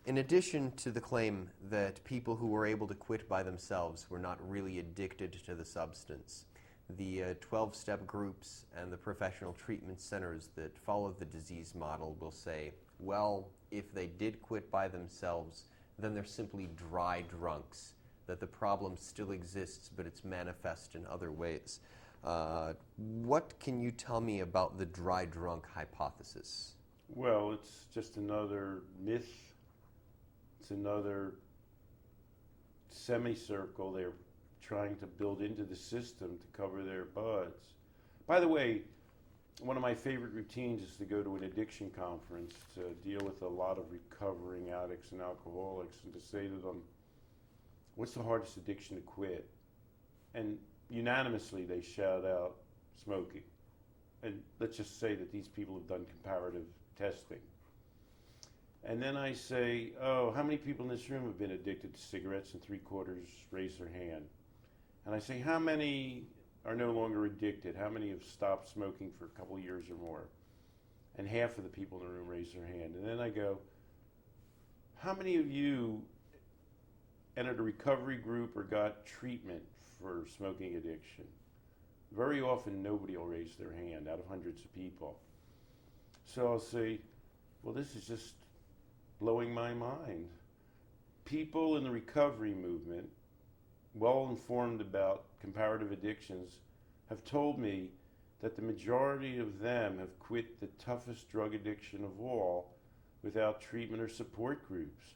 In addition to the claim that people who were able to quit by themselves were not really addicted to the substance, the 12-step groups and the professional treatment centers that follow the disease model will say, well, if they did quit by themselves, then they're simply dry drunks, that the problem still exists, but it's manifest in other ways. What can you tell me about the dry drunk hypothesis? Well, it's just another myth. It's another semicircle they're trying to build into the system to cover their butts. By the way, one of my favorite routines is to go to an addiction conference to deal with a lot of recovering addicts and alcoholics and to say to them, what's the hardest addiction to quit? And unanimously they shout out smoking. And let's just say that these people have done comparative testing. And then I say, oh, how many people in this room have been addicted to cigarettes? And 3/4 raise their hand. And I say, how many are no longer addicted? How many have stopped smoking for a couple years or more? And half of the people in the room raise their hand. And then I go, how many of you entered a recovery group or got treatment for smoking addiction? Very often nobody will raise their hand out of hundreds of people. So I'll say, well, this is just blowing my mind. People in the recovery movement, well informed about comparative addictions, have told me that the majority of them have quit the toughest drug addiction of all without treatment or support groups.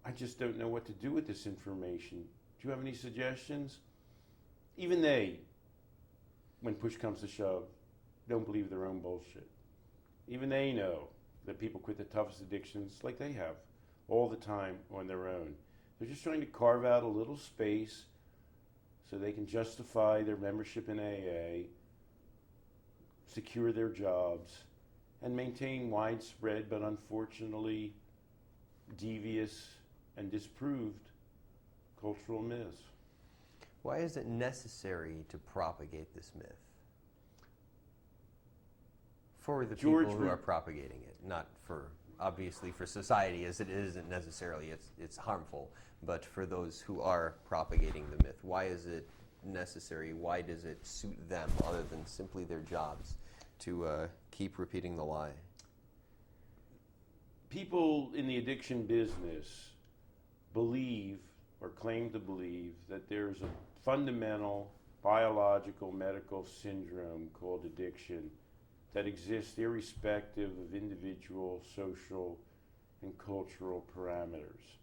I just don't know what to do with this information. Do you have any suggestions? Even they, when push comes to shove, don't believe their own bullshit. Even they know that people quit the toughest addictions like they have all the time on their own. They're just trying to carve out a little space so they can justify their membership in AA, secure their jobs, and maintain widespread but unfortunately devious and disproved cultural myths. Why is it necessary to propagate this myth? For the people who are propagating it, not for, obviously for society, as it isn't necessarily, it's harmful, but for those who are propagating the myth, why is it necessary? Why does it suit them other than simply their jobs to keep repeating the lie? People in the addiction business believe or claim to believe that there's a fundamental biological medical syndrome called addiction that exists irrespective of individual, social, and cultural parameters.